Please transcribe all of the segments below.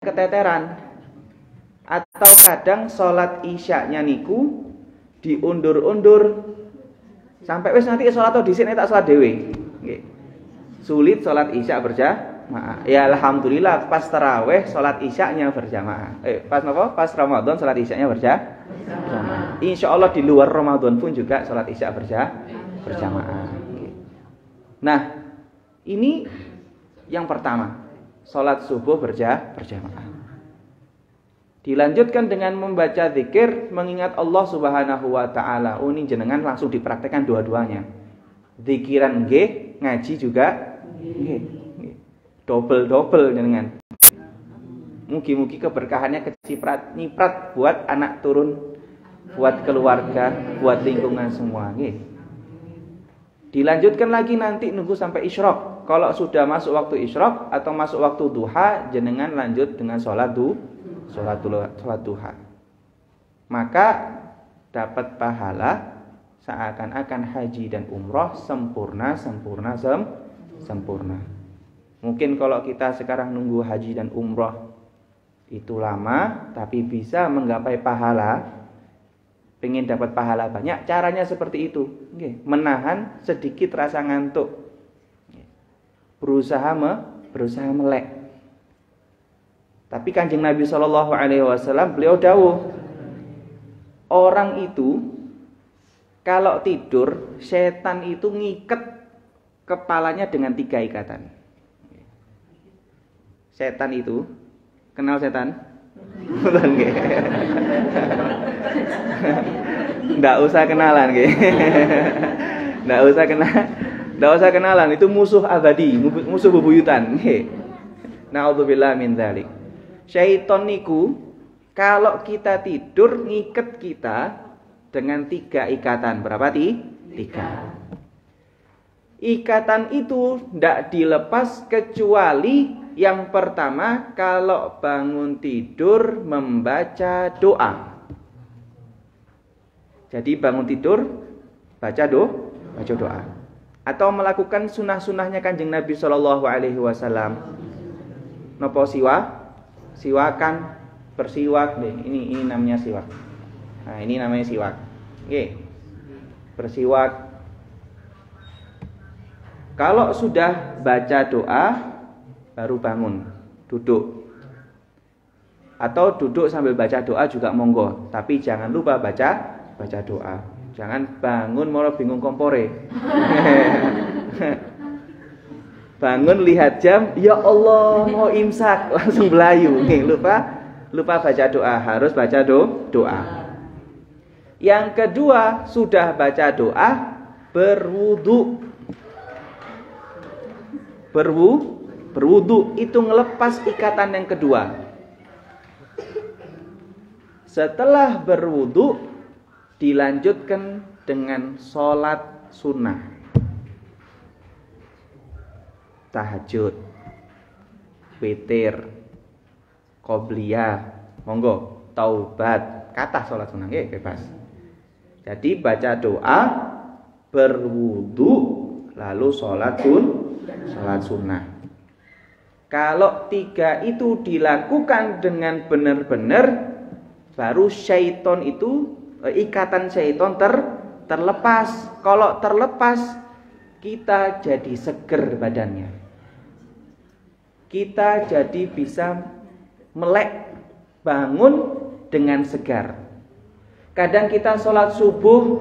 keteteran. Atau kadang sholat isyaknya niku diundur-undur sampai wis nanti sholat atau disini tak sholat dewe. Sulit sholat isya berjamaah. Ya alhamdulillah pas taraweh sholat isyaknya berjamaah. Pas Ramadan sholat isyaknya berjamaah. Insya Allah di luar Ramadan pun juga sholat isya berjamaah. Nah, ini yang pertama, sholat subuh berjamaah. Dilanjutkan dengan membaca zikir, mengingat Allah Subhanahu wa taala. Ini jenengan langsung dipraktekkan dua-duanya. Zikiran nggih, ngaji juga nggih. Double jenengan. Mugi-mugi keberkahannya keciprat nyiprat buat anak turun, buat keluarga, buat lingkungan semua nggih. Dilanjutkan lagi nanti nunggu sampai isyraq. Kalau sudah masuk waktu isyraq atau masuk waktu duha, jenengan lanjut dengan sholat duha. Maka dapat pahala seakan-akan haji dan umroh sempurna. Mungkin kalau kita sekarang nunggu haji dan umroh itu lama, tapi bisa menggapai pahala, pengen dapat pahala banyak, caranya seperti itu. Menahan sedikit rasa ngantuk, berusaha melek. Tapi Kanjeng Nabi SAW beliau dawuh, orang itu kalau tidur, setan itu ngiket kepalanya dengan 3 ikatan. Setan itu, kenal setan? Nggak usah kenalan, nggak usah kenalan. Itu musuh abadi, musuh bebuyutan. Na'udzubillah min dzalik. Syaiton niku kalau kita tidur ngiket kita dengan 3 ikatan. Berapa 3? Ikatan itu tidak dilepas kecuali yang pertama, kalau bangun tidur membaca doa. Jadi bangun tidur baca doa. Atau melakukan sunnah-sunnahnya Kanjeng Nabi SAW. Nopo siwakan, bersiwak. Ini namanya siwak. Nah, ini namanya siwak. Bersiwak. Kalau sudah baca doa, baru bangun, duduk. Atau duduk sambil baca doa juga monggo, tapi jangan lupa baca doa. Jangan bangun malah bingung kompore. Bangun lihat jam, ya Allah mau imsak, langsung belayu. Lupa baca doa, harus baca doa. Yang kedua, sudah baca doa, berwudu. Berwudu itu ngelepas ikatan yang kedua. Setelah berwudu, dilanjutkan dengan sholat sunnah. Tahajud, witir, qobliyah, monggo, taubat, kata sholat sunnah, bebas. Jadi baca doa, berwudu, lalu sholat sunnah. Kalau 3 itu dilakukan dengan benar-benar, baru syaiton itu, ikatan syaiton terlepas. Kalau terlepas, kita jadi seger badannya. Kita jadi bisa melek, bangun dengan segar. Kadang kita sholat subuh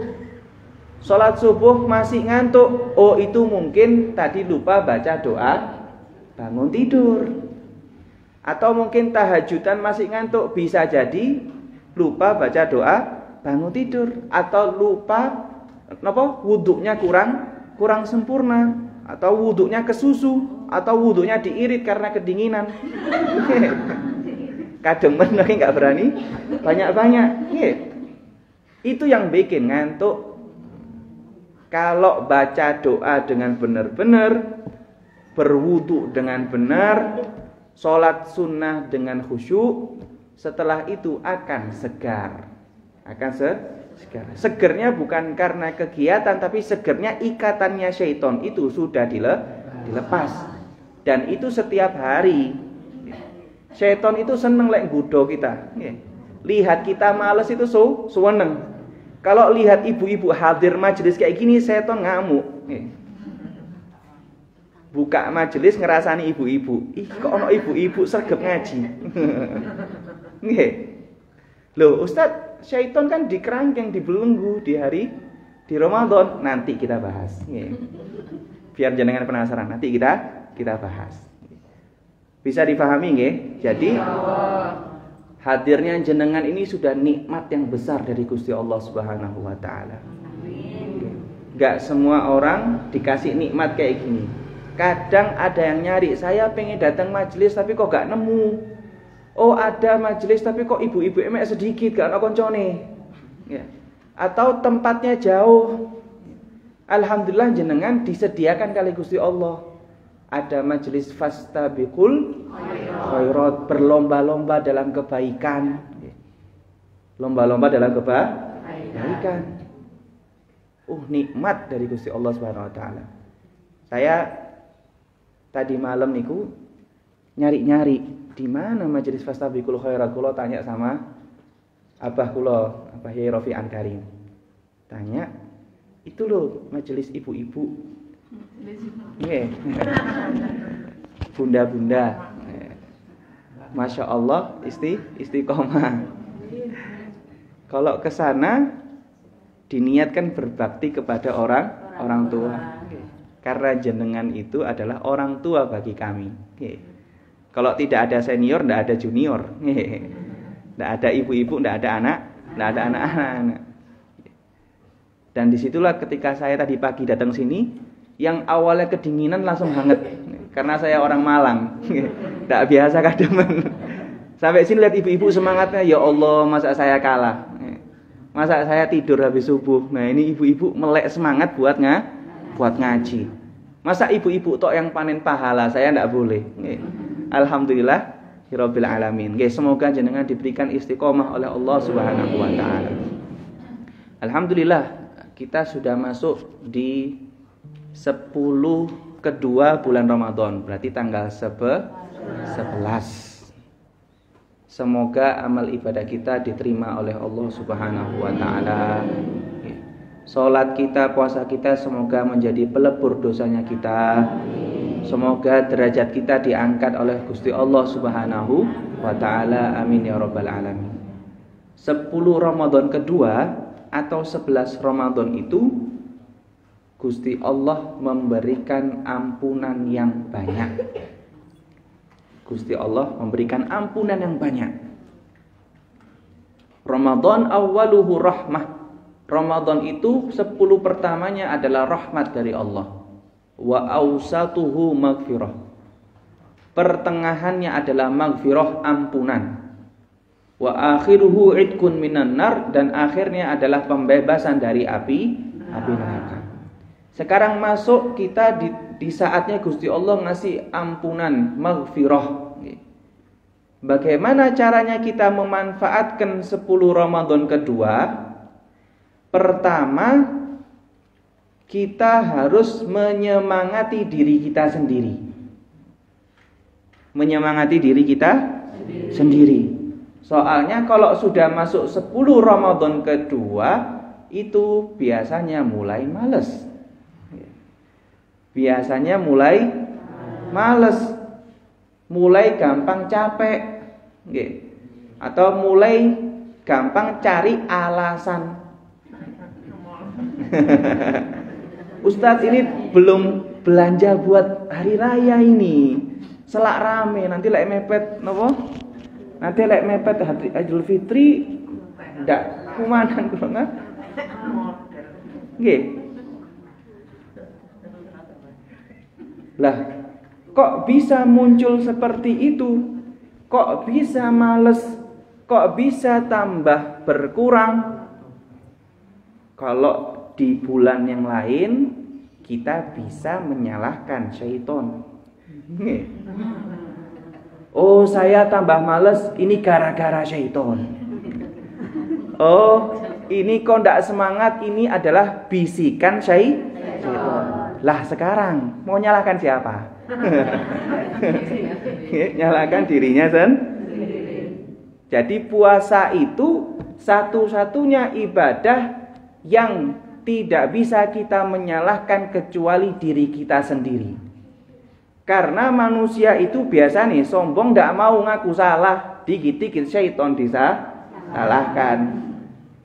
masih ngantuk. Oh, itu mungkin tadi lupa baca doa bangun tidur. Atau mungkin tahajudan masih ngantuk, bisa jadi lupa baca doa bangun tidur. Atau lupa wuduknya kurang sempurna. Atau wuduknya kesusu. Atau wuduknya diirit karena kedinginan. Kademen lagi nggak berani banyak-banyak. Itu yang bikin ngantuk. Kalau baca doa dengan benar-benar, berwudu dengan benar, sholat sunnah dengan khusyuk, setelah itu akan segar. Segernya bukan karena kegiatan, tapi segernya ikatannya syaiton itu sudah dilepas. Dan itu setiap hari. Syaiton itu seneng lek nggodha kita. Lihat kita males itu seneng. Kalau lihat ibu-ibu hadir majelis kayak gini, syaiton ngamuk. Buka majelis ngerasani ibu-ibu. Ih, kok ono ibu-ibu sregep ngaji. Nggih. Loh, Ustaz, syaiton kan dikerangkeng, dibelenggu di Ramadan. Nanti kita bahas. Nggih. Biar jenengan penasaran, nanti kita bahas. Bisa dipahami nggih? Jadi hadirnya jenengan ini sudah nikmat yang besar dari Gusti Allah Subhanahu wa taala. Enggak semua orang dikasih nikmat kayak gini. Kadang ada yang nyari, saya pengen datang majelis tapi kok gak nemu. Oh, ada majelis tapi kok ibu-ibu emek sedikit, gak ada koncone. Ya. Atau tempatnya jauh. Alhamdulillah jenengan disediakan kali Gusti Allah. Ada majelis fastabiqul khairat, berlomba-lomba dalam kebaikan. Lomba-lomba dalam kebaikan. Nikmat dari Gusti Allah Subhanahu wa taala. Saya tadi malam niku nyari-nyari di mana majelis fastabiqul khairat. Kula tanya sama abah kula, Abah Yai Rafi'an Karim. Tanya, itu loh majelis ibu-ibu. Nggih. Bunda-bunda. Masya Allah istiqomah. Kalau ke sana diniatkan berbakti kepada orang tua. Karena jenengan itu adalah orang tua bagi kami. Kalau tidak ada senior, tidak ada junior. Tidak ada ibu-ibu, tidak ada anak, tidak ada anak-anak. Dan disitulah ketika saya tadi pagi datang sini, yang awalnya kedinginan langsung hangat. Karena saya orang Malang, tidak biasa kademen. Sampai sini lihat ibu-ibu semangatnya, ya Allah, masa saya kalah. Masa saya tidur habis subuh. Nah ini ibu-ibu melek semangat buat ngaji. Masa ibu-ibu tok yang panen pahala, saya tidak boleh. Alhamdulillah Rabbil alamin. Semoga jenengan diberikan istiqomah oleh Allah Subhanahu wa taala. Alhamdulillah kita sudah masuk di 10 kedua bulan Ramadan, berarti tanggal 11. Semoga amal ibadah kita diterima oleh Allah Subhanahu wa taala. Salat kita, puasa kita semoga menjadi pelebur dosanya kita. Semoga derajat kita diangkat oleh Gusti Allah Subhanahu wa taala. Amin ya rabbal alamin. 10 Ramadan kedua atau 11 Ramadan itu Gusti Allah memberikan ampunan yang banyak. Gusti Allah memberikan ampunan yang banyak. Ramadan awwaluhu rahmah. Ramadan itu 10 pertamanya adalah rahmat dari Allah. Wa awsatuhu maghfirah. Pertengahannya adalah maghfirah, ampunan. Wa akhiruhu idkun minan nar, dan akhirnya adalah pembebasan dari api neraka. Sekarang masuk kita di saatnya Gusti Allah ngasih ampunan, maghfirah. Bagaimana caranya kita memanfaatkan 10 Ramadan kedua? Pertama, kita harus menyemangati diri kita sendiri. Menyemangati diri kita sendiri. Soalnya kalau sudah masuk 10 Ramadan kedua, itu biasanya mulai males. Biasanya mulai males, mulai gampang capek, atau mulai gampang cari alasan. Ustadz ini belum belanja buat hari raya ini, selak rame, nanti lek mepet, nopo? Nanti lek mepet hari Idul Fitri, ndak kumanan kurang nggih. Lah, kok bisa muncul seperti itu? Kok bisa males? Kok bisa tambah berkurang? Kalau di bulan yang lain kita bisa menyalahkan syaitan. Oh, saya tambah males, ini gara-gara syaitan. Oh, ini kok ndak semangat, ini adalah bisikan syaitan. Lah sekarang mau nyalahkan siapa? Nyalakan dirinya Jadi puasa itu satu-satunya ibadah yang tidak bisa kita menyalahkan kecuali diri kita sendiri. Karena manusia itu biasa nih sombong, tidak mau ngaku salah, dikit-dikit syaitan disalahkan.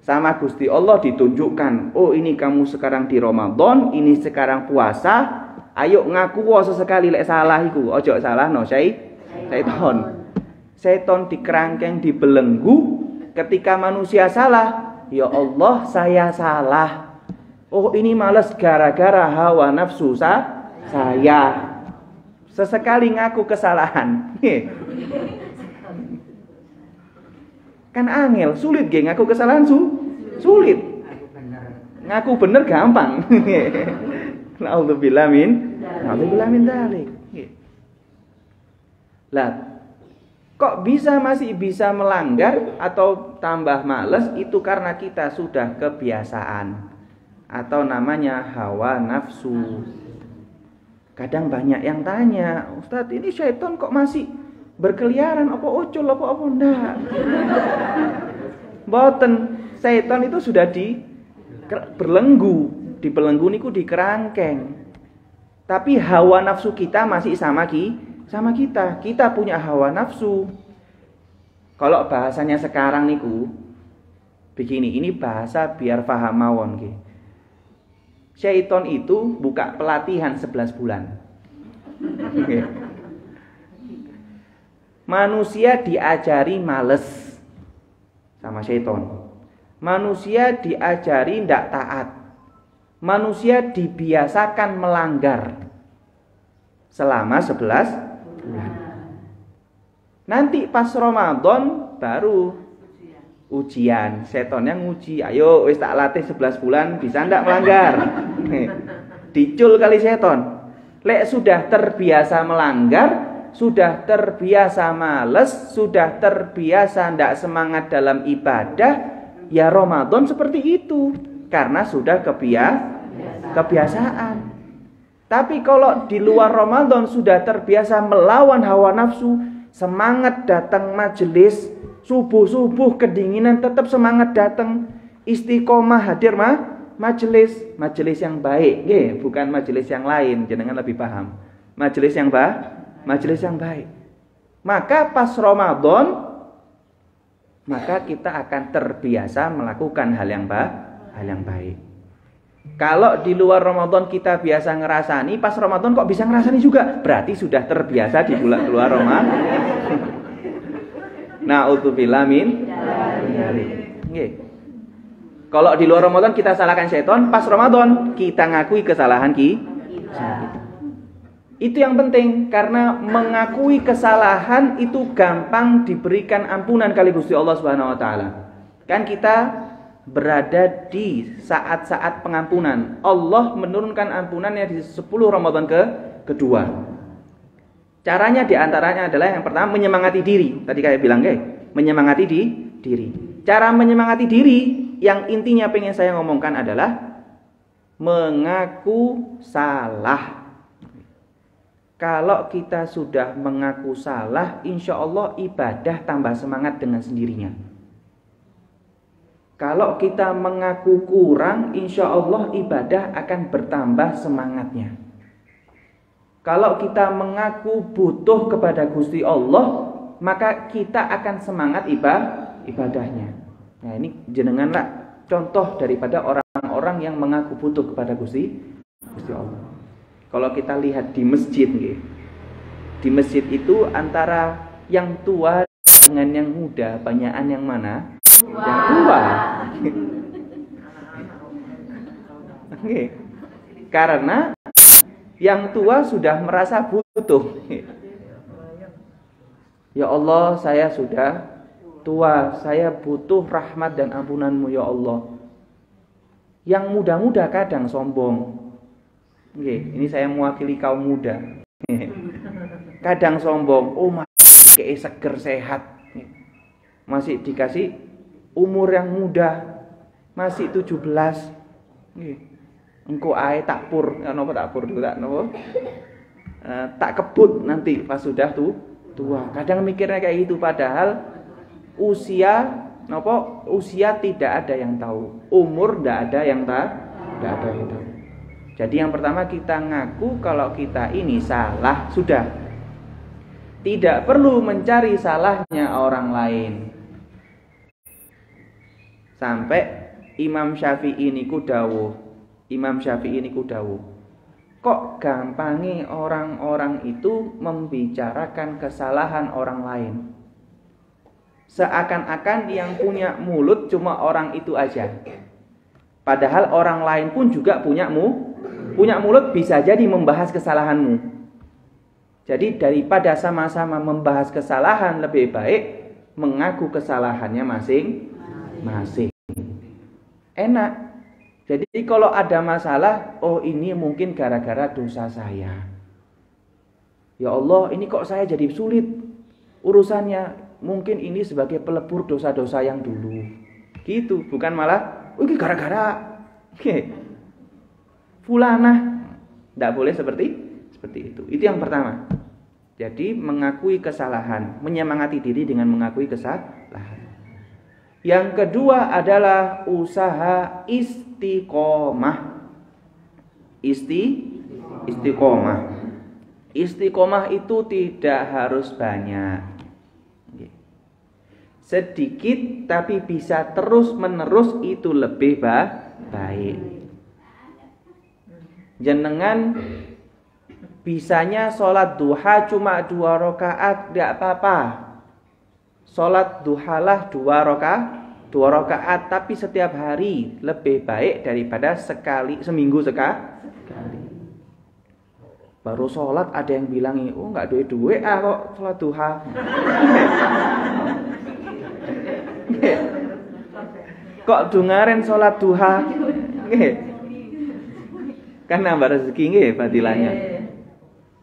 Sama Gusti Allah ditunjukkan, oh ini kamu sekarang di Ramadan, ini sekarang puasa, ayo ngaku sesekali lek salah iku, ojo salah no syaitan. Syaitan dikerangkeng, dibelenggu. Ketika manusia salah, ya Allah saya salah. Oh ini males gara-gara hawa nafsu saya. Sesekali ngaku kesalahan. Kan angel, sulit ge ngaku kesalahan sulit. Ngaku bener gampang. Nauzubillah min dzalik. Lah, kok masih bisa melanggar atau tambah males itu karena kita sudah kebiasaan atau namanya hawa nafsu. Kadang banyak yang tanya, Ustadz ini syaitan kok masih berkeliaran, apa ucul, apa enggak? Boten, syaitan itu sudah dibelenggu niku dikerangkeng. Tapi hawa nafsu kita masih sama kita. Kita punya hawa nafsu. Kalau bahasanya sekarang niku begini, ini bahasa biar paham mawon nggih. Syaitan itu buka pelatihan 11 bulan. Okay. Manusia diajari males sama syaitan. Manusia diajari ndak taat. Manusia dibiasakan melanggar selama 11 bulan. Nanti pas Ramadan baru ujian, setan yang nguji, ayo wis tak latih 11 bulan bisa ndak melanggar. Dicul kali setan. Lek sudah terbiasa melanggar, sudah terbiasa males, sudah terbiasa ndak semangat dalam ibadah, ya Ramadan seperti itu karena sudah kebiasaan. Tapi kalau di luar Ramadan sudah terbiasa melawan hawa nafsu, semangat datang majelis, subuh-subuh kedinginan tetap semangat datang, istiqomah hadir majelis yang baik, bukan majelis yang lain, jenengan lebih paham. Majelis yang baik. Maka pas Ramadan, maka kita akan terbiasa melakukan hal yang baik. Kalau di luar Ramadan kita biasa ngerasani, pas Ramadan kok bisa ngerasani juga? Berarti sudah terbiasa di bulan luar Ramadan. Na'udzubillah min dzalik. Kalau di luar Ramadan kita salahkan syaitan, pas Ramadan kita ngakui kesalahan kita. Itu yang penting, karena mengakui kesalahan itu gampang diberikan ampunan kali Gusti Allah Subhanahu wa taala. Kan kita berada di saat-saat pengampunan. Allah menurunkan ampunannya di 10 Ramadan kedua. Caranya diantaranya adalah yang pertama menyemangati diri. Tadi kayak bilang menyemangati diri. Cara menyemangati diri yang intinya pengen saya ngomongkan adalah mengaku salah. Kalau kita sudah mengaku salah, insya Allah ibadah tambah semangat dengan sendirinya. Kalau kita mengaku kurang, insya Allah ibadah akan bertambah semangatnya. Kalau kita mengaku butuh kepada Gusti Allah, maka kita akan semangat ibadahnya. Nah ini jenenganlah contoh daripada orang-orang yang mengaku butuh kepada Gusti Allah. Kalau kita lihat di masjid, di masjid itu antara yang tua dengan yang muda, banyakan yang mana? Yang tua. Karena yang tua sudah merasa butuh. Ya Allah, saya sudah tua, saya butuh rahmat dan ampunan-Mu ya Allah. Yang muda-muda kadang sombong. Ini saya mewakili kaum muda. Kadang sombong, oh masih kayak seger sehat. Masih dikasih umur yang muda, masih 17. Engko ae takpur, napa takpur itu tak napa? tak kebut nanti pas sudah tua. Kadang mikirnya kayak gitu, padahal usia tidak ada yang tahu, umur tidak ada yang tahu. Jadi yang pertama kita ngaku kalau kita ini salah, sudah. Tidak perlu mencari salahnya orang lain. Sampai Imam Syafi'i niku dawuh, kok gampangi orang-orang itu membicarakan kesalahan orang lain. Seakan-akan yang punya mulut cuma orang itu aja. Padahal orang lain pun juga punya mulut, bisa jadi membahas kesalahanmu. Jadi daripada sama-sama membahas kesalahan, lebih baik mengaku kesalahannya masing-masing. Enak. Jadi kalau ada masalah, oh ini mungkin gara-gara dosa saya. Ya Allah, ini kok saya jadi sulit urusannya. Mungkin ini sebagai pelebur dosa-dosa yang dulu. Gitu, bukan malah ini gara-gara fulanah. Tidak boleh seperti itu. Itu yang pertama. Jadi mengakui kesalahan, menyemangati diri dengan mengakui kesalahan. Yang kedua adalah usaha istiqomah. Istiqomah. Istiqomah itu tidak harus banyak. Sedikit tapi bisa terus menerus, itu lebih baik. Jenengan bisanya sholat duha cuma 2 rakaat, tidak apa-apa. Sholat duhalah 2 rakaat, tapi setiap hari lebih baik daripada seminggu sekali. Baru sholat ada yang bilang, oh nggak duit kok sholat duha. Kok dungaren sholat duha? Kan nambah rezeki nggih fadilahnya.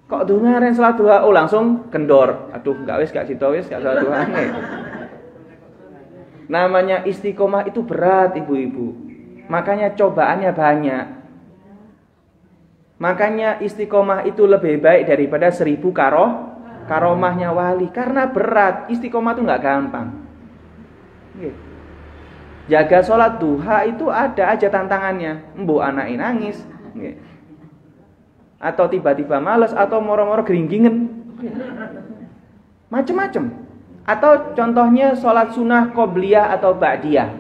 Kok dungaren sholat duha? Oh langsung kendor. Aduh gak sholat duha nggih. Namanya istiqomah itu berat ibu-ibu. Makanya cobaannya banyak. Makanya istiqomah itu lebih baik daripada 1000 karomahnya wali. Karena berat. Istiqomah itu gak gampang. Jaga sholat duha itu ada aja tantangannya. Mbok anake nangis, atau tiba-tiba males, atau moro-moro geringgingen, macem-macem. Atau contohnya sholat sunnah qobliyah atau ba'diyah.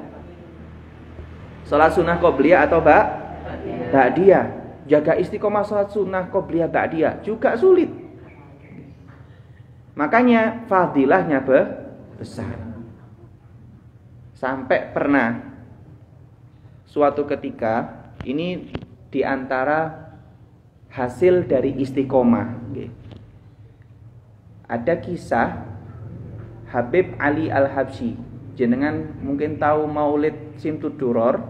Sholat sunnah qobliyah atau ba'diyah. Jaga istiqomah sholat sunnah qobliyah ba'diyah juga sulit. Makanya fadilahnya besar. Sampai pernah suatu ketika, ini diantara hasil dari istiqomah. Ada kisah Habib Ali Al-Habsyi. Jenengan mungkin tahu Maulid Simtud Duror,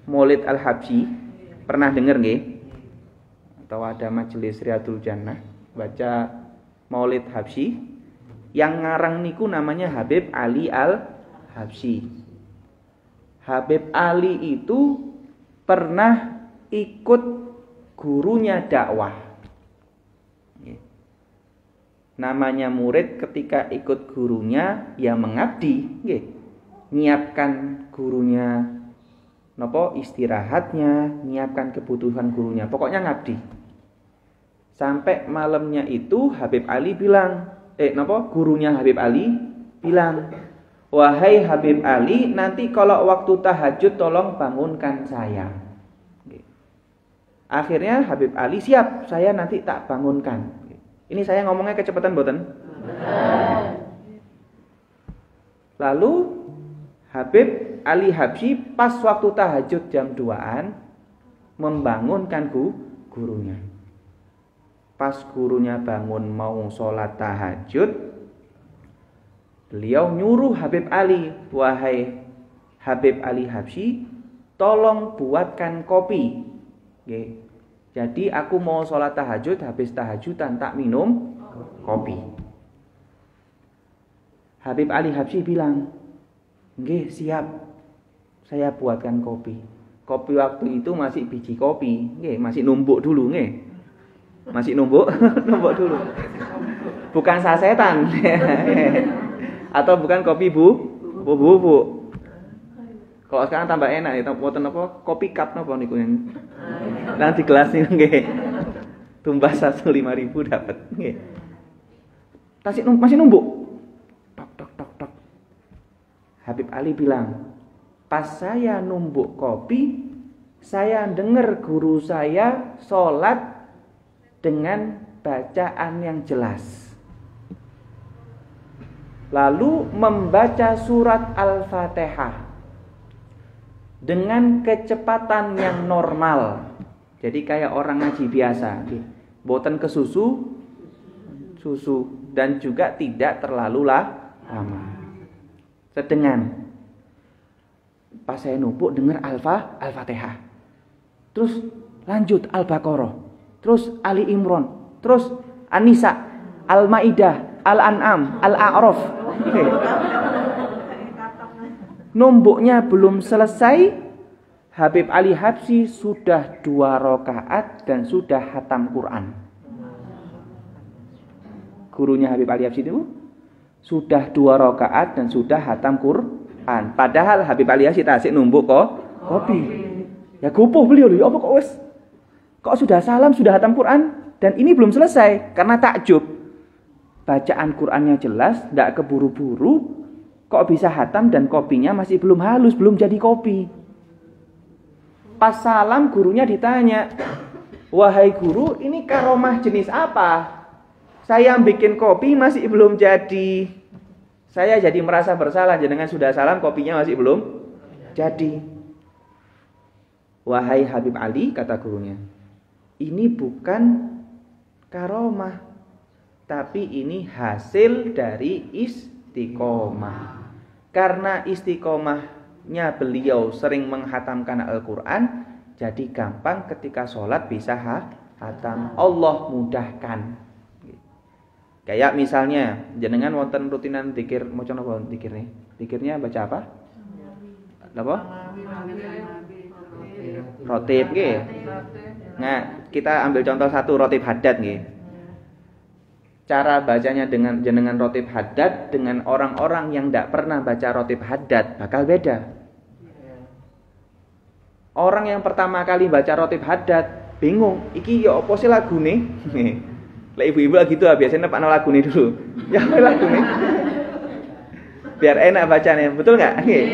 Maulid Al-Habsyi. Pernah dengar nggih? Atau ada majelis Riyadul Jannah baca Maulid Habsyi. Yang ngarang niku namanya Habib Ali Al-Habsyi. Habib Ali itu pernah ikut gurunya dakwah. Namanya murid ketika ikut gurunya ya mengabdi, nyiapkan gurunya istirahatnya, nyiapkan kebutuhan gurunya, pokoknya ngabdi. Sampai malamnya itu Habib Ali bilang, gurunya Habib Ali bilang, wahai Habib Ali, nanti kalau waktu tahajud tolong bangunkan saya. Akhirnya Habib Ali siap, saya nanti tak bangunkan. Ini saya ngomongnya kecepatan mboten? Lalu Habib Ali Habsyi pas waktu tahajud jam 2-an membangunkan gurunya. Pas gurunya bangun mau sholat tahajud, beliau nyuruh Habib Ali, wahai Habib Ali Habsyi, tolong buatkan kopi. Jadi aku mau sholat tahajud, habis tahajudan tak minum kopi. Habib Ali Habsyi bilang, nggih siap, saya buatkan kopi. Kopi waktu itu masih biji kopi, nggih masih numpuk dulu nggih. Masih numbuk, numbuk dulu. Bukan sasetan. Atau bukan kopi bubuk. Kalau sekarang tambah enak ya, wonten apa? Kopi cup napa niku. Nang di gelas niku nggih. Tumbas 5.000 dapat nggih. Masih numbuk. Tok. Habib Ali bilang, pas saya numbuk kopi, saya dengar guru saya sholat dengan bacaan yang jelas. Lalu membaca surat Al-Fatihah dengan kecepatan yang normal. Jadi kayak orang ngaji biasa. Boten ke susu dan juga tidak terlalu lama. Sedengan. Pas saya numpuk dengar Al-Fatihah. Terus lanjut Al-Baqarah. Terus Ali Imran. Terus An-Nisa, Al-Maidah, Al-An'am, Al-A'raf. Numbuknya belum selesai, Habib Ali Habsyi sudah 2 rakaat dan sudah hatam Quran. Gurunya Habib Ali Habsyi itu sudah 2 rakaat dan sudah hatam Quran. Padahal Habib Ali Habsyi tasik numbuk kopi. Ya gupuh beliau lho, apa kok sudah salam, sudah hatam Quran dan ini belum selesai karena takjub. Bacaan Qurannya jelas, tidak keburu-buru, kok bisa hatam dan kopinya masih belum halus, belum jadi kopi. Pas salam gurunya ditanya, wahai guru, ini karomah jenis apa? Saya bikin kopi masih belum jadi. Saya jadi merasa bersalah, jenengan sudah salam kopinya masih belum jadi. Wahai Habib Ali, kata gurunya, ini bukan karomah, tapi ini hasil dari istiqomah. Karena istiqomahnya beliau sering menghatamkan Al-Quran, jadi gampang ketika sholat bisa hatam. Allah mudahkan. Kayak misalnya jenengan wonten rutinan zikir, maca napa zikirnya? Zikirnya baca apa? Napa? Rotib nggih. Nah, kita ambil contoh satu rotib haddad nggih. Cara bacanya dengan jenengan rotib haddad dengan orang-orang yang tidak pernah baca rotib haddad bakal beda. Orang yang pertama kali baca rotib haddad bingung, iki ya apa sih lagune? Lah ibu-ibu lagi gitu biasanya nepakno lagune dulu. Ya lagune. Biar enak bacanya, betul enggak? Nggih.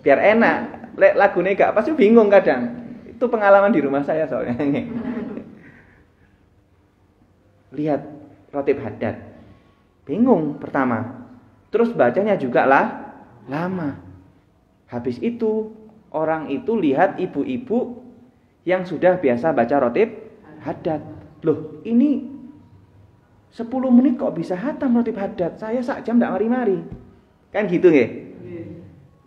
Biar enak. Lek lagune gak pasti bingung kadang. Itu pengalaman di rumah saya soalnya. Lihat rotib haddad. Bingung pertama. Terus bacanya juga lama. Habis itu orang itu lihat ibu-ibu yang sudah biasa baca rotib haddad. Loh, ini 10 menit kok bisa hatam rotib haddad? Saya sak jam ndak mari-mari. Kan gitu nggih?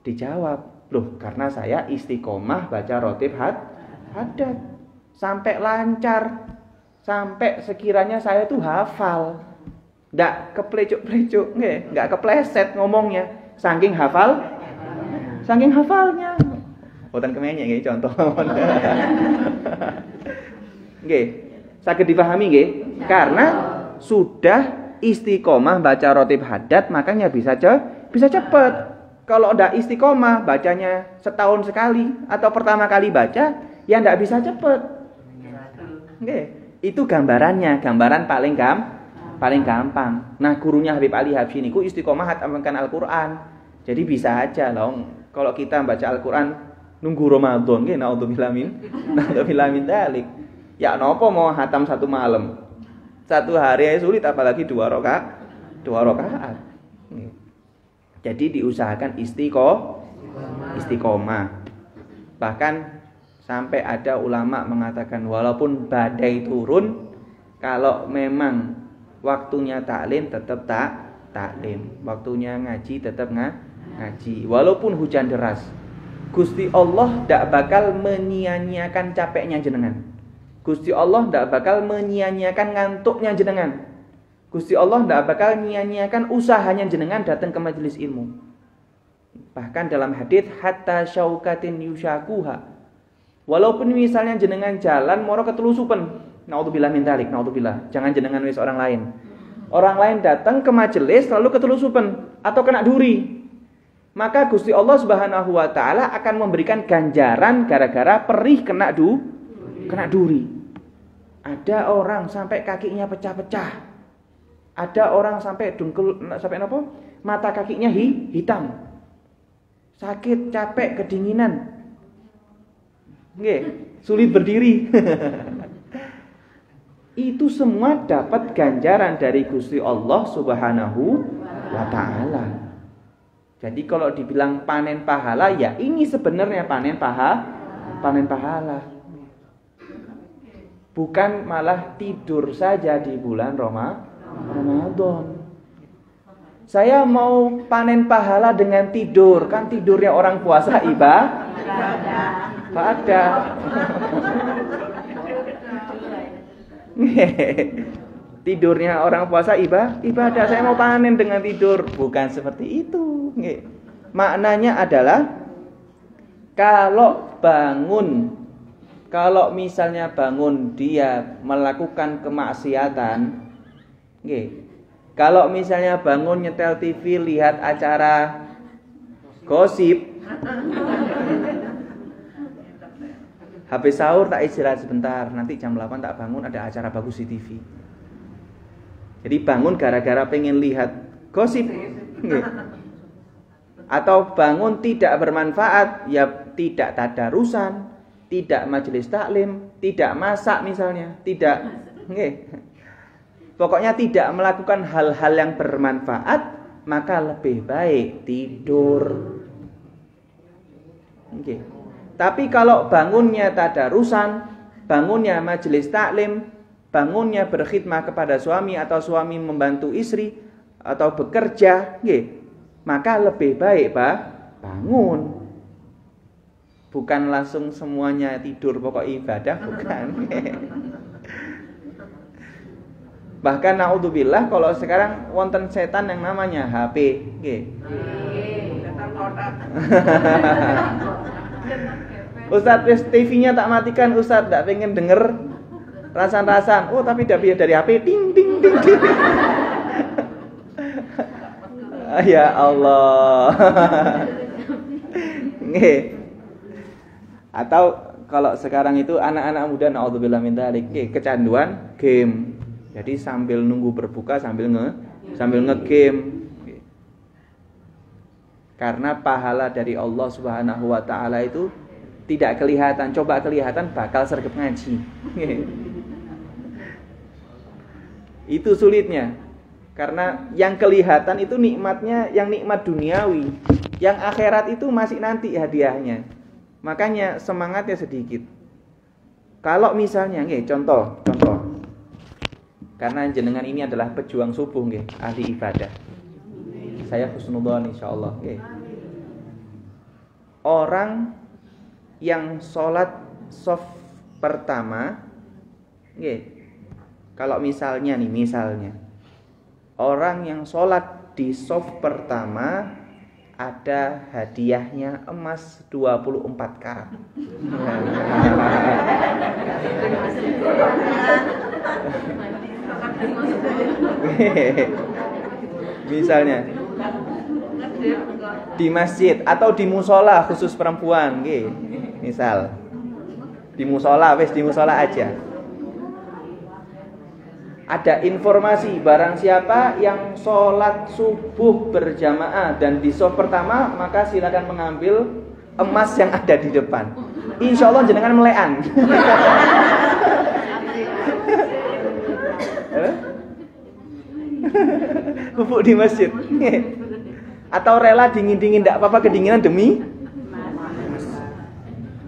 Dijawab, loh karena saya istiqomah baca rotib haddad sampai lancar, sampai sekiranya saya tuh hafal, ndak keplecuk-plecuk, nggak kepleset ngomongnya, saking hafalnya. Boten kemenye nggih contoh. Nggih, saged dipahami nggih? Karena sudah istiqomah baca rotib haddad makanya bisa cepet. Kalau ndak istiqomah bacanya setahun sekali atau pertama kali baca ya ndak bisa cepet. Nggih, itu gambarannya, gambaran paling gampang. Nah, gurunya Habib Ali Habsyi niku istiqomah hatamkan Al-Qur'an. Jadi bisa aja loh kalau kita baca Al-Qur'an nunggu Ramadan nggih, naudzubillah min dzalik. Ya napa mau hatam 1 malam. 1 hari aja sulit apalagi 2 rakaat. Jadi diusahakan istiqomah. Bahkan sampai ada ulama mengatakan walaupun badai turun, kalau memang waktunya taklim tetap taklim, waktunya ngaji tetap ngaji. Walaupun hujan deras, Gusti Allah tidak bakal menyia-nyiakan capeknya jenengan. Gusti Allah tidak bakal menyia-nyiakan ngantuknya jenengan. Gusti Allah tidak bakal menyia-nyiakan usahanya jenengan datang ke majelis ilmu. Bahkan dalam hadits hatta syaukatin yushakuha. Walaupun misalnya jenengan jalan moro ketelusupen, Naudzubillah min dzalik, naudzubillah. Jangan jenengan wis orang lain. Orang lain datang ke majelis lalu ketelusupan atau kena duri. Maka Gusti Allah Subhanahu wa taala akan memberikan ganjaran gara-gara perih kena duri. Ada orang sampai kakinya pecah-pecah. Ada orang sampai dengkul sampai apa? Mata kakinya hitam. Sakit, capek, kedinginan. Nggih, sulit berdiri. Itu semua dapat ganjaran dari Gusti Allah Subhanahu wa taala. Jadi kalau dibilang panen pahala, ya ini sebenarnya panen pahala. Bukan malah tidur saja di bulan Ramadan. Saya mau panen pahala dengan tidur. Kan tidurnya orang puasa ibadah. Tidurnya orang puasa ibadah. Saya mau panen dengan tidur. Bukan seperti itu. Maknanya adalah kalau misalnya bangun dia melakukan kemaksiatan, kalau misalnya bangun nyetel TV lihat acara gosip, habis sahur tak istirahat sebentar, nanti jam 8 tak bangun ada acara bagus di TV. Jadi bangun gara-gara pengen lihat gosip. Atau bangun tidak bermanfaat, ya tidak tadarusan, tidak majelis taklim, tidak masak misalnya, pokoknya tidak melakukan hal-hal yang bermanfaat, maka lebih baik tidur. Tapi kalau bangunnya tadarusan, bangunnya majelis taklim, bangunnya berkhidmah kepada suami atau suami membantu istri atau bekerja, maka lebih baik bangun. Bukan langsung semuanya tidur pokok ibadah, bukan. Bahkan naudzubillah kalau sekarang wonten setan yang namanya HP, Ustadz, TV-nya tak matikan, Ustadz, tak pengen denger rasan-rasan. Oh, tapi dari HP, ding ding ding ding. Ya Allah. Atau kalau sekarang itu anak-anak muda naudzubillah min dzalik, kecanduan game. Jadi sambil nunggu berbuka sambil nge-game. Karena pahala dari Allah Subhanahu wa taala itu tidak kelihatan, coba kelihatan bakal sregep ngaji. Itu sulitnya. Karena yang kelihatan itu nikmatnya yang nikmat duniawi. Yang akhirat itu masih nanti hadiahnya. Makanya semangatnya sedikit. Kalau misalnya contoh. Karena jenengan ini adalah pejuang subuh ahli ibadah. Saya husnudzon insyaallah Orang yang sholat shaf pertama, kalau misalnya orang yang sholat di shaf pertama ada hadiahnya emas 24 karat. Misalnya di masjid atau di musola khusus perempuan, misal di musola aja. Ada informasi barang siapa yang sholat subuh berjamaah dan di shaf pertama, maka silakan mengambil emas yang ada di depan. Insya Allah jenengan melean. Pupuk di masjid. Atau rela dingin-dingin tidak apa-apa kedinginan demi.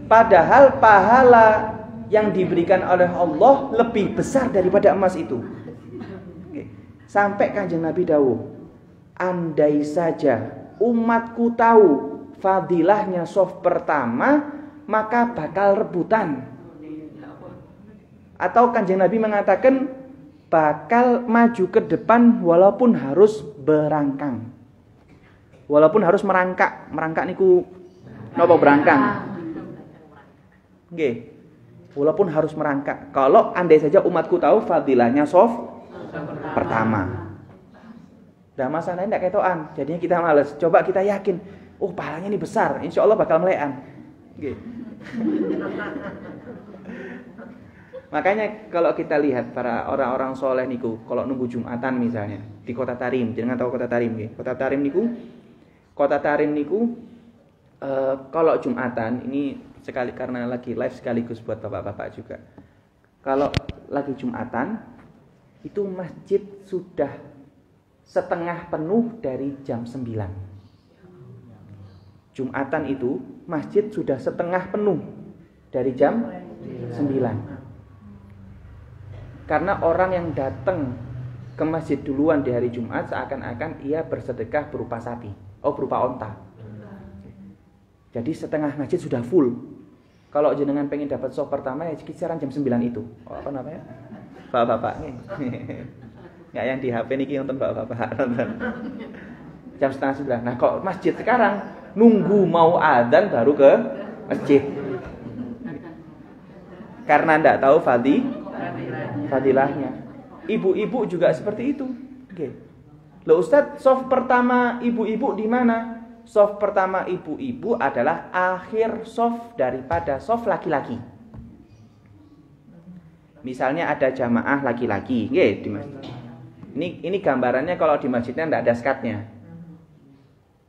Padahal pahala yang diberikan oleh Allah lebih besar daripada emas itu. Sampai Kanjeng Nabi dawuh, andai saja umatku tahu fadilahnya shaf pertama, maka bakal rebutan. Atau Kanjeng Nabi mengatakan bakal maju ke depan walaupun harus berangkang. Walaupun harus merangkak niku napa berangkang. Walaupun harus merangkak. Kalau andai saja umatku tahu fadilahnya shaf pertama. Nah masalahnya tidak ketoan. Jadinya kita males. Coba kita yakin. Oh pahalanya ini besar. Insya Allah bakal melekan. Makanya kalau kita lihat para orang-orang soleh niku, kalau nunggu Jumatan misalnya di Kota Tarim, jangan tahu Kota Tarim nggih. Kota Tarim niku kalau Jumatan ini sekali karena lagi live sekaligus buat bapak-bapak juga. Kalau lagi Jumatan itu masjid sudah setengah penuh dari jam 9. Jumatan itu masjid sudah setengah penuh dari jam 9. Karena orang yang datang ke masjid duluan di hari Jumat seakan-akan ia bersedekah berupa sapi, berupa onta. Jadi setengah masjid sudah full. Kalau jenengan pengen dapat shaf pertama ya kisaran jam 9 itu. Apa namanya? Bapak-bapak nih. Nggak yang di HP niki nonton bapak-bapak nonton. Jam setengah 9. Nah kok masjid sekarang nunggu mau adzan baru ke masjid. Karena enggak tahu fadilahnya. Ibu-ibu juga seperti itu. Oke. Loh Ustaz, shaf pertama ibu-ibu di mana? Shaf pertama ibu-ibu adalah akhir shaf daripada shaf laki-laki. Misalnya ada jamaah laki-laki, nggih, di masjid. Ini gambarannya kalau di masjidnya enggak ada skatnya.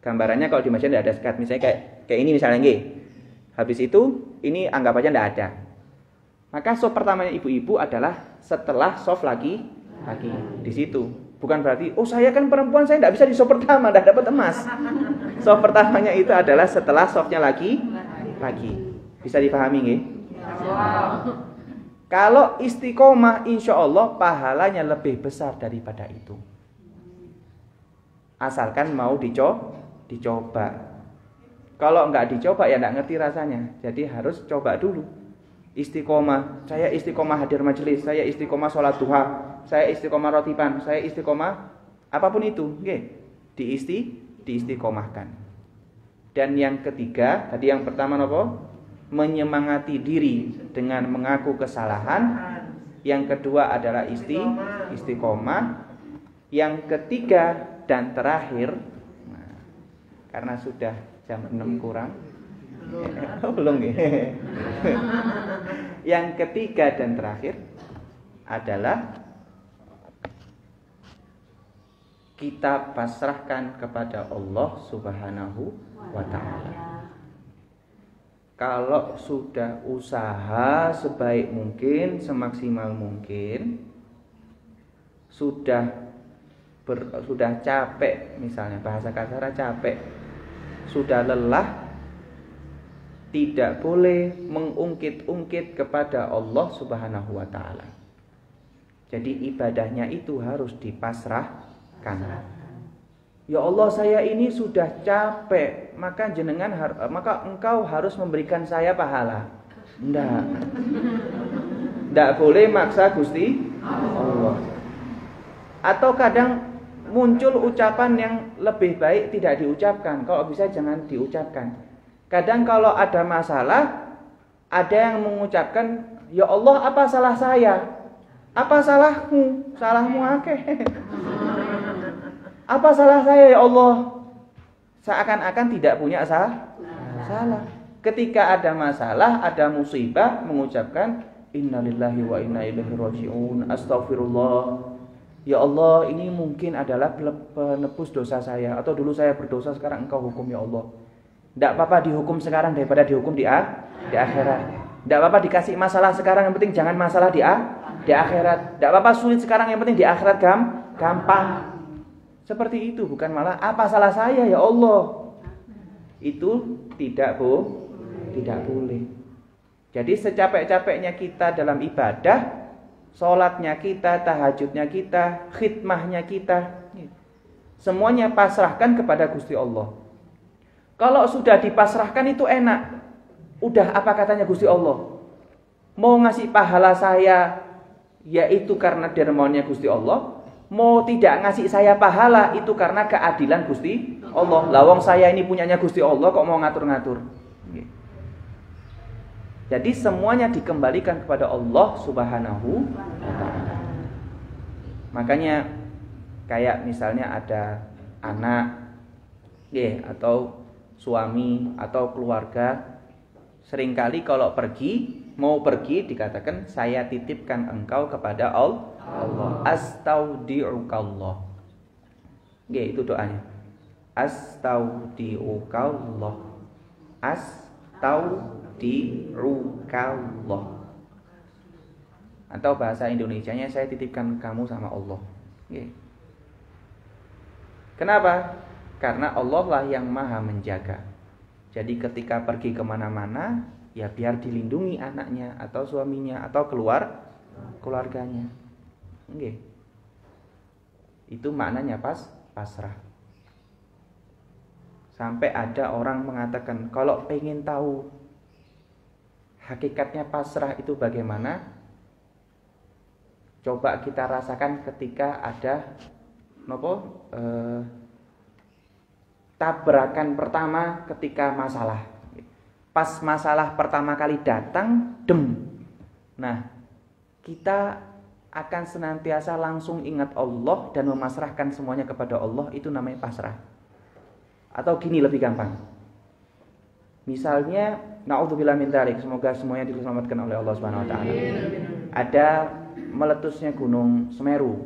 Gambarannya kalau di masjid enggak ada skat, misalnya kayak ini misalnya nggih. Habis itu ini anggap aja enggak ada. Maka shaf pertamanya ibu-ibu adalah setelah shaf laki-laki. Di situ. Bukan berarti, saya kan perempuan, saya tidak bisa di shaf pertama, tidak dapat emas. Shaf pertamanya itu adalah setelah shafnya laki-laki. Bisa dipahami nggih? Kalau istiqomah, insya Allah pahalanya lebih besar daripada itu. Asalkan mau dicoba. Kalau nggak dicoba ya nggak ngerti rasanya. Jadi harus coba dulu. Istiqomah, saya istiqomah hadir majelis, saya istiqomah sholat duha, saya istiqomah rotiban, saya istiqomah apapun itu, diistiqomahkan. Dan yang ketiga, tadi yang pertama apa? Menyemangati diri dengan mengaku kesalahan. Yang kedua adalah istiqomah. Yang ketiga dan terakhir, karena sudah jam 6 kurang. Belum nih. Yang ketiga dan terakhir adalah kita pasrahkan kepada Allah Subhanahu wa ta'ala. Kalau sudah usaha sebaik mungkin, semaksimal mungkin, sudah capek, misalnya bahasa kasar capek, sudah lelah, tidak boleh mengungkit-ungkit kepada Allah Subhanahu wa ta'ala. Jadi ibadahnya itu harus dipasrahkan. Ya Allah, saya ini sudah capek, maka engkau harus memberikan saya pahala. Enggak boleh maksa Gusti Allah. Atau kadang muncul ucapan yang lebih baik tidak diucapkan. Kalau bisa jangan diucapkan. Kadang kalau ada masalah, ada yang mengucapkan, ya Allah, apa salah saya? Apa salahmu? Salahmu akeh. Apa salah saya ya Allah? Seakan-akan tidak punya salah. Ketika ada masalah, ada musibah, mengucapkan innalillahi wa inna ilaihi raji'un, astaghfirullah. Ya Allah, ini mungkin adalah penebus dosa saya, atau dulu saya berdosa, sekarang engkau hukum ya Allah. Tidak apa-apa dihukum sekarang daripada dihukum di akhirat. Tidak apa-apa dikasih masalah sekarang, yang penting jangan masalah di akhirat. Tidak apa-apa sulit sekarang, yang penting di akhirat gampang. Seperti itu, bukan malah apa salah saya ya Allah. Itu tidak boleh. Jadi secapek-capeknya kita dalam ibadah, sholatnya kita, tahajudnya kita, khidmahnya kita, semuanya pasrahkan kepada Gusti Allah. Kalau sudah dipasrahkan itu enak. Udah apa katanya Gusti Allah? Mau ngasih pahala saya, yaitu karena dermawannya Gusti Allah. Mau tidak ngasih saya pahala, itu karena keadilan Gusti Allah. Lawang saya ini punyanya Gusti Allah, kok mau ngatur-ngatur? Jadi semuanya dikembalikan kepada Allah Subhanahu wa taala. Makanya kayak misalnya ada anak atau suami atau keluarga, seringkali kalau mau pergi dikatakan saya titipkan engkau kepada Allah. Astaudiukallah. Itu doanya. Astaudiukallah. Astaudiukallah. Atau bahasa Indonesianya saya titipkan kamu sama Allah. Kenapa? Karena Allah lah yang maha menjaga. Jadi ketika pergi kemana-mana, ya biar dilindungi anaknya atau suaminya atau keluarganya. Itu maknanya pasrah. Sampai ada orang mengatakan kalau pengen tahu hakikatnya pasrah itu bagaimana, coba kita rasakan ketika ada tabrakan pertama ketika masalah. Pas masalah pertama kali datang, nah, kita akan senantiasa langsung ingat Allah dan memasrahkan semuanya kepada Allah. Itu namanya pasrah. Atau gini lebih gampang. Misalnya, na'udzubillah min dzalik, semoga semuanya diselamatkan oleh Allah Subhanahu wa taala. Ada meletusnya Gunung Semeru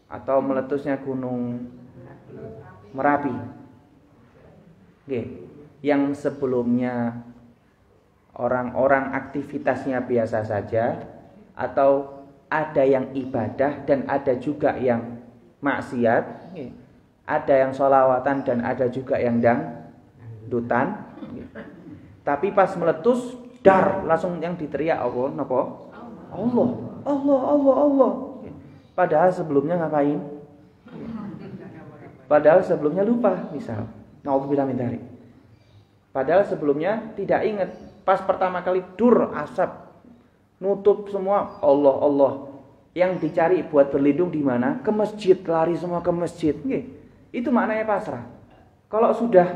atau meletusnya Gunung Merapi. Yang sebelumnya orang-orang aktivitasnya biasa saja, atau ada yang ibadah dan ada juga yang maksiat, ada yang sholawatan dan ada juga yang dangdutan. Tapi pas meletus, langsung yang diteriak Allah. Padahal sebelumnya ngapain? Padahal sebelumnya lupa, misal. Na'udzubillah min dzalik. Padahal sebelumnya tidak ingat. Pas pertama kali asap nutup semua, Allah. Yang dicari buat berlindung di mana? Ke masjid, lari semua ke masjid. Itu maknanya pasrah. Kalau sudah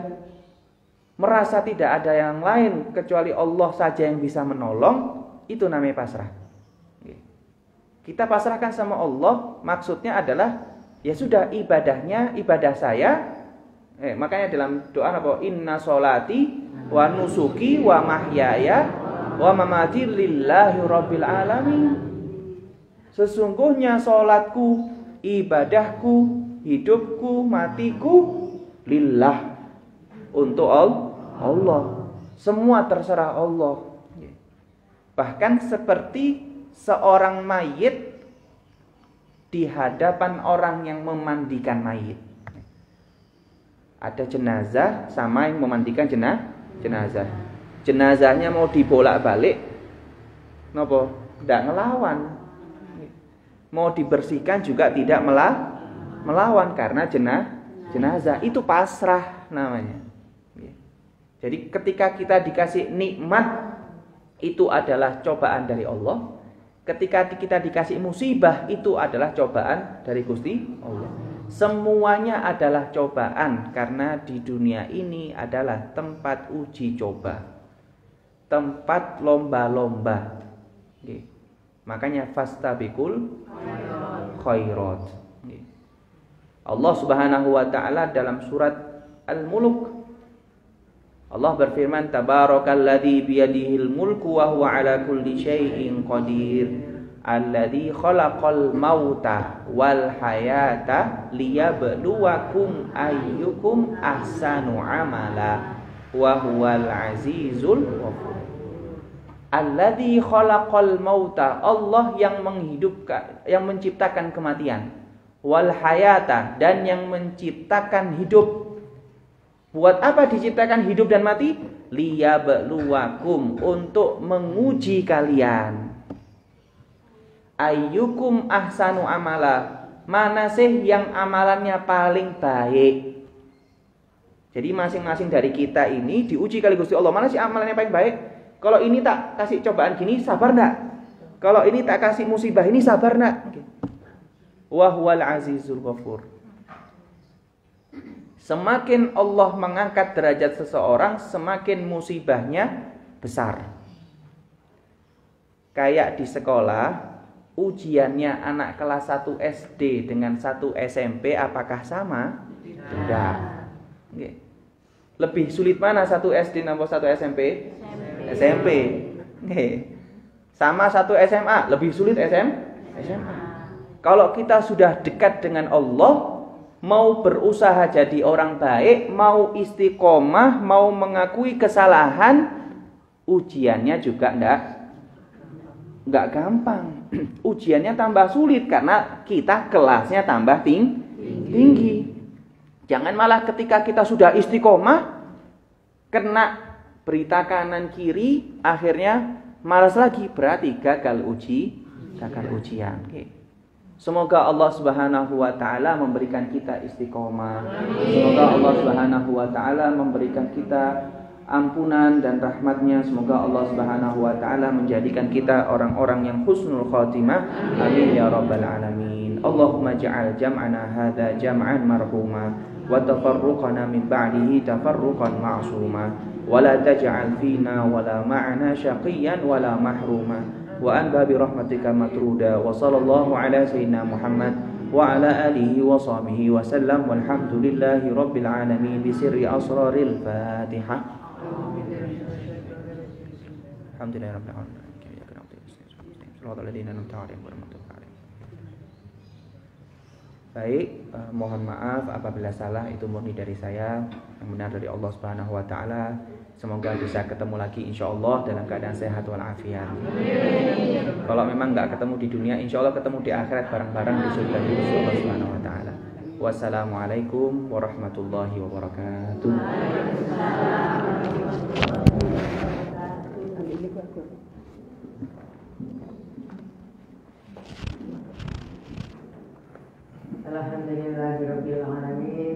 merasa tidak ada yang lain kecuali Allah saja yang bisa menolong, itu namanya pasrah. Kita pasrahkan sama Allah, maksudnya adalah ya sudah, ibadahnya ibadah saya. Makanya dalam doa apa? Inna sholati wa nusuki wa mahyaya wa mamati lillahi rabbil alamin. Sesungguhnya sholatku, ibadahku, hidupku, matiku lillah, untuk Allah. Semua terserah Allah. Bahkan seperti seorang mayit di hadapan orang yang memandikan mayit. Ada jenazah sama yang memandikan jenazah. Jenazahnya mau dibolak-balik, tidak ngelawan. Mau dibersihkan juga tidak melawan karena jenazah. Itu pasrah namanya. Jadi ketika kita dikasih nikmat, itu adalah cobaan dari Allah. Ketika kita dikasih musibah, itu adalah cobaan dari Gusti Allah. Semuanya adalah cobaan, karena di dunia ini adalah tempat uji coba, tempat lomba-lomba. Makanya fastabiqul khairat. Allah Subhanahu wa taala dalam surat Al-Mulk, Allah berfirman, tabarakalladzi biyadihil mulku wa huwa ala kulli syai'in qadir. Alladzi khalaqal mauta wal hayata liyabluwakum ayyukum ahsanu amala wa huwal azizul ghafur. Alladzi khalaqal mauta, Allah yang menghidupkan, yang menciptakan kematian, wal hayata, dan yang menciptakan hidup. Buat apa diciptakan hidup dan mati? Liyabluwakum, untuk menguji kalian. Ayyukum ahsanu amala, mana sih yang amalannya paling baik. Jadi masing-masing dari kita ini diuji kali Gusti Allah, mana sih amalannya paling baik. Kalau ini tak kasih cobaan gini, sabar enggak? Kalau ini tak kasih musibah ini, sabar enggak? Wa huwal azizul ghafur. Semakin Allah mengangkat derajat seseorang, semakin musibahnya besar. Kayak di sekolah, ujiannya anak kelas 1 SD dengan 1 SMP apakah sama? Tidak. Nggih. Lebih sulit mana 1 SD nambah 1 SMP? SMP. Nggih. Sama 1 SMA, lebih sulit SMA. Kalau kita sudah dekat dengan Allah, mau berusaha jadi orang baik, mau istiqomah, mau mengakui kesalahan, ujiannya juga enggak gampang. Ujiannya tambah sulit karena kita kelasnya tambah tinggi. Jangan malah ketika kita sudah istiqomah, kena berita kanan kiri, akhirnya malas lagi, berarti gagal ujian. Okay. Semoga Allah Subhanahu wa taala memberikan kita istiqomah. Semoga Allah Subhanahu wa taala memberikan kita ampunan dan rahmatnya. Semoga Allah Subhanahu wa taala menjadikan kita orang-orang yang husnul khatimah. Amin ya rabbal alamin. Allahumma ja'al jam'ana hadza jam'an marhuma wa tafarruqana min ba'dihi tafarruqan ma'suma wa la taj'al fina wa la ma'ana syaqiyyan wa la mahruma wa anta bi rahmatika matruda wa sallallahu ala sayyidina Muhammad wa ala alihi wa sahbihi wa sallam walhamdulillahi rabbil alamin bi sirri asraril Fatihah. Alhamdulillah rabbil alamin. Baik, mohon maaf apabila salah, itu murni dari saya, yang benar dari Allah Subhanahu wa taala. Semoga bisa ketemu lagi insyaallah dalam keadaan sehat walafiat. Kalau memang enggak ketemu di dunia, insyaallah ketemu di akhirat bareng-bareng di surga Allah Subhanahu wa taala. Wassalamualaikum warahmatullahi wabarakatuh. Alhamdulillahirabbil alamin.